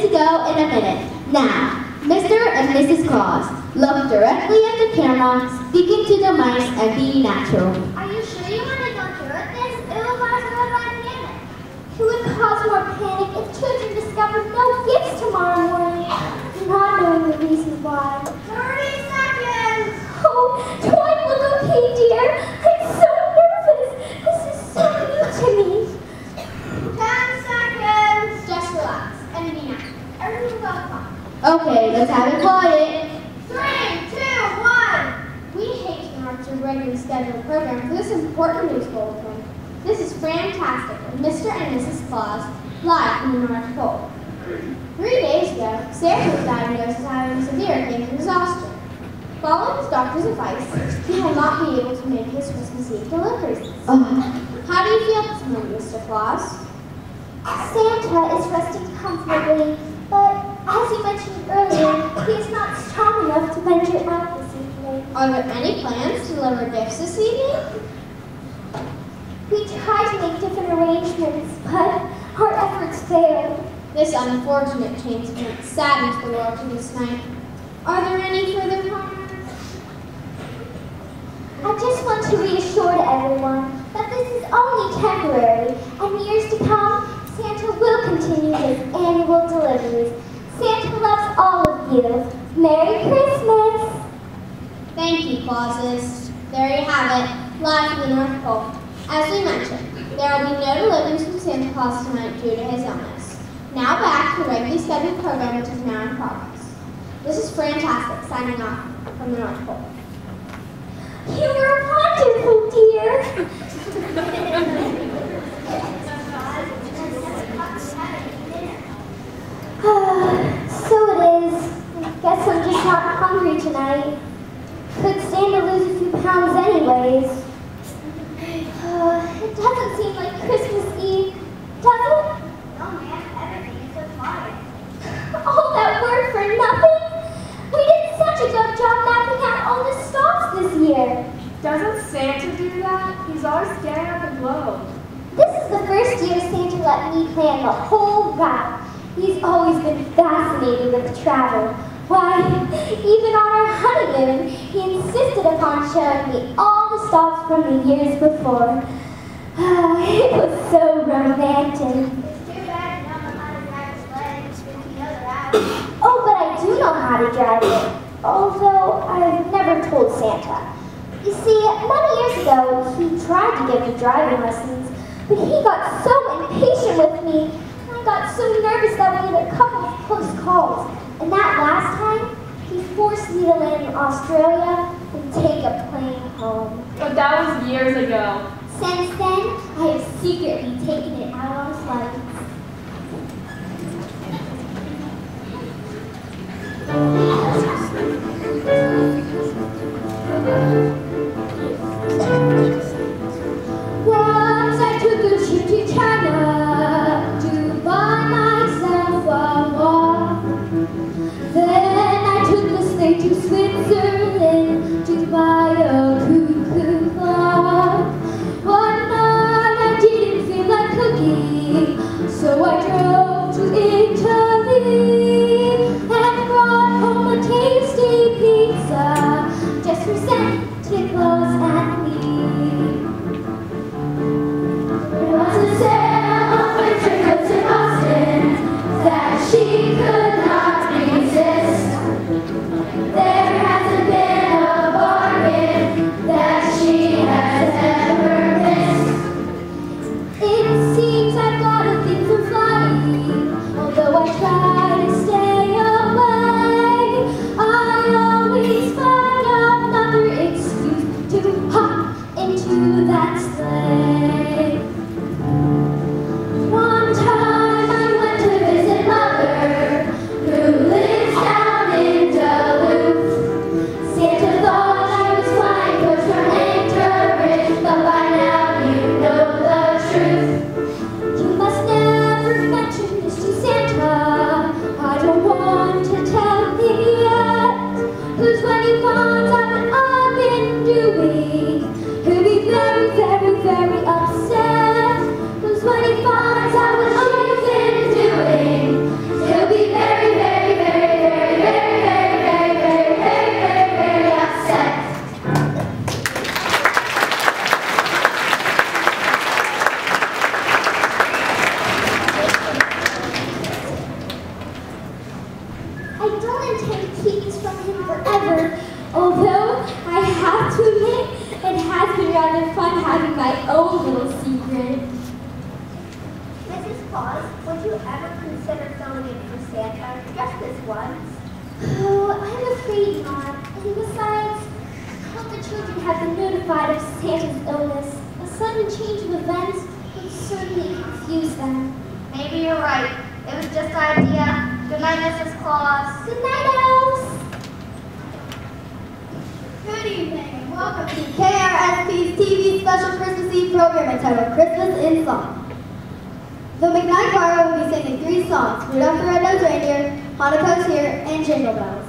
to go in a minute. Now, Mr. and Mrs. Claus, look directly at the camera, speaking to the mice, and be natural. Are you sure you want to go through with this? It will cause more panic. It would cause more panic if children discovered no gifts tomorrow morning, not knowing the reason why. 30 seconds! Oh, do I look okay, dear? I'm so nervous. This is so new to me. 10 seconds! Just relax and be natural. Everything will go fine. Okay, let's have it quiet. 3, 2, 1! We hate to interrupt your regularly scheduled program for this important news bulletin. This is fantastic with Mr. and Mrs. Claus live from the North Pole. 3 days ago, Santa was diagnosed as having severe game exhaustion. Following his doctor's advice, he will not be able to make his Christmas Eve deliveries. How do you feel this morning, Mr. Claus? Santa is resting comfortably, but as you mentioned earlier, he is not strong enough to venture out this evening. Are there any plans to deliver gifts this evening? We tried to make different arrangements, but our efforts failed. This unfortunate change of events saddens the world to this night. Are there any further plans? I just want to reassure everyone that this is only temporary, and years to come, Santa will continue his annual deliveries. Santa loves all of you. Merry Christmas! Thank you, Clauses. There you have it, live from the North Pole. As we mentioned, there will be no deliveries from Santa Claus tonight due to his illness. Now back to the regularly scheduled program, which is now in progress. This is Fantastic, signing off from the North Pole. You were wonderful, dear! So it is. Guess I'm just not hungry tonight. Could stand to lose a few pounds anyways. It doesn't seem like Christmas Eve, does it? No, man. Everything is so quiet. All that work for nothing? We did such a good job mapping out all the stops this year. Doesn't Santa do that? He's always scaring up the globe. This is the first year Santa let me plan the whole route. He's always been fascinated with travel. Why, even on our honeymoon, he insisted upon showing me all the stops from the years before. It was so romantic. It's too bad you don't know how to drive a sled if you know the route. Oh, but I do know how to drive it, although I've never told Santa. You see, many years ago, he tried to give me driving lessons, but he got so impatient with me, and I got so nervous that we had a couple of close calls. And that last time, he forced me to land in Australia and take a plane home. But that was years ago. Since then, I have secretly taken it out on flights. Once I took a trip to China to buy myself a watch. Then I took a stay to Switzerland to buy a cuckoo clock. One night I didn't feel like cooking, so I drove to Italy and brought home a tasty pizza just for Santa Claus and me. There was a sale of winter goods in Boston that she could not resist. There hasn't been a bargain that she has ever missed. It seems I've got a thing for flying, although I try to stay away. I always find another excuse to hop into that sleigh. One time I went to visit Mother, who lives down in Duluth. Santa thought I was flying coach from Anchorage, but by now you know the truth. You must never mention this to Santa. I don't want to tell him yet, 'cause when he finds out what I've been doing, he'll be very, very, very upset. sudden change of events would certainly confuse them. Maybe you're right. It was just an idea. Good night, Mrs. Claus. Good night, elves! Good evening and welcome to KRSP's TV special Christmas Eve program entitled Christmas in Song. The McKnight Choir will be singing 3 songs: Rudolph the Red-Nosed Reindeer, Hanukkah's Here, and Jingle Bells.